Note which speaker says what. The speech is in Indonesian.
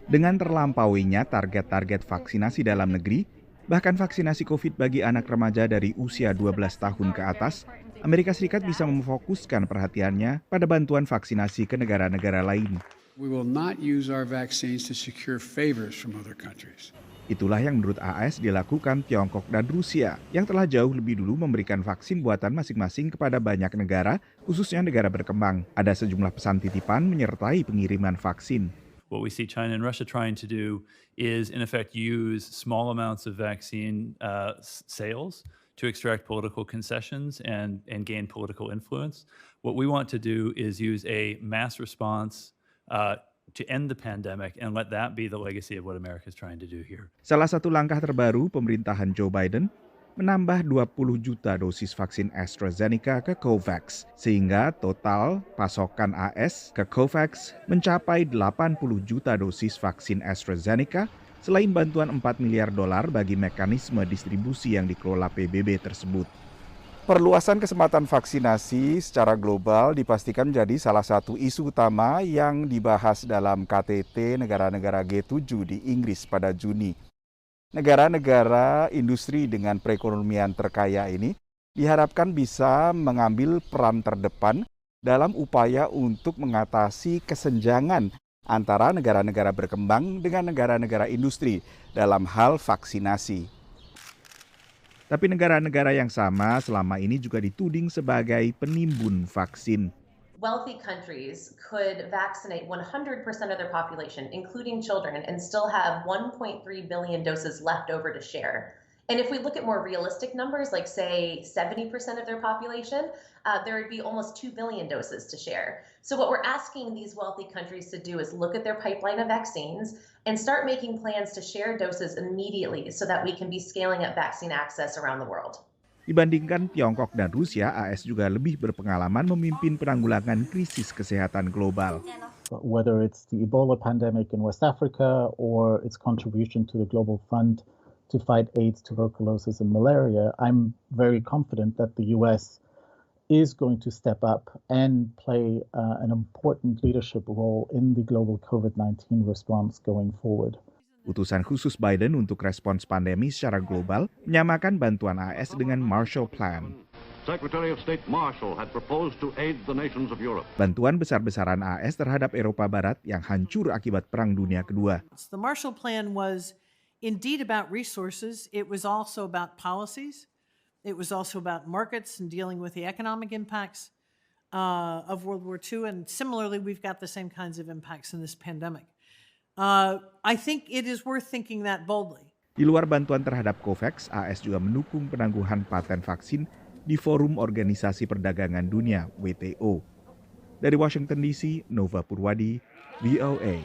Speaker 1: Dengan terlampauinya target-target vaksinasi dalam negeri, bahkan vaksinasi COVID bagi anak remaja dari usia 12 tahun ke atas, Amerika Serikat bisa memfokuskan perhatiannya pada bantuan vaksinasi ke negara-negara lain.
Speaker 2: We will not use our vaccines to secure favors from other countries.
Speaker 1: Itulah yang menurut AS dilakukan Tiongkok dan Rusia yang telah jauh lebih dulu memberikan vaksin buatan masing-masing kepada banyak negara, khususnya negara berkembang. Ada sejumlah pesan titipan menyertai pengiriman vaksin.
Speaker 3: What we see China and Russia trying to do is, in effect, use small amounts of vaccine sales to extract political concessions and gain political influence. What we want to do is use a mass response to end the pandemic and let that be the legacy of what America is trying to do here.
Speaker 1: Salah satu langkah terbaru pemerintahan Joe Biden menambah 20 juta dosis vaksin AstraZeneca ke COVAX, sehingga total pasokan AS ke COVAX mencapai 80 juta dosis vaksin AstraZeneca, selain bantuan $4 miliar bagi mekanisme distribusi yang dikelola PBB tersebut. Perluasan kesempatan vaksinasi secara global dipastikan menjadi salah satu isu utama yang dibahas dalam KTT negara-negara G7 di Inggris pada Juni. Negara-negara industri dengan perekonomian terkaya ini diharapkan bisa mengambil peran terdepan dalam upaya untuk mengatasi kesenjangan antara negara-negara berkembang dengan negara-negara industri dalam hal vaksinasi. Tapi negara-negara yang sama selama ini juga dituding sebagai penimbun vaksin.
Speaker 4: Wealthy countries could vaccinate 100% of their population, including children, and still have 1.3 billion doses left over to share. And if we look at more realistic numbers, like say 70% of their population, there would be almost 2 billion doses to share. So what we're asking these wealthy countries to do is look at their pipeline of vaccines and start making plans to share doses immediately so that we can be scaling up vaccine access around the world.
Speaker 1: Dibandingkan Tiongkok dan Rusia, AS juga lebih berpengalaman memimpin penanggulangan krisis kesehatan global.
Speaker 5: Whether it's the Ebola pandemic in West Africa or its contribution to the Global Fund to fight AIDS, tuberculosis, and malaria, I'm very confident that the US is going to step up and play an important leadership role in the global COVID-19 response going forward.
Speaker 1: Utusan khusus Biden untuk respons pandemi secara global menyamakan bantuan AS dengan Marshall Plan.
Speaker 6: Secretary of State Marshall had proposed to aid the nations of Europe.
Speaker 1: Bantuan besar-besaran AS terhadap Eropa Barat yang hancur akibat Perang Dunia Kedua.
Speaker 7: The Marshall Plan was indeed about resources. It was also about policies. It was also about markets and dealing with the economic impacts of World War II. And similarly, we've got the same kinds of impacts in this pandemic. I think it is worth thinking that boldly.
Speaker 1: Di luar bantuan terhadap COVAX, AS juga mendukung penangguhan paten vaksin di Forum Organisasi Perdagangan Dunia (WTO). Dari Washington DC, Nova Purwadi, VOA.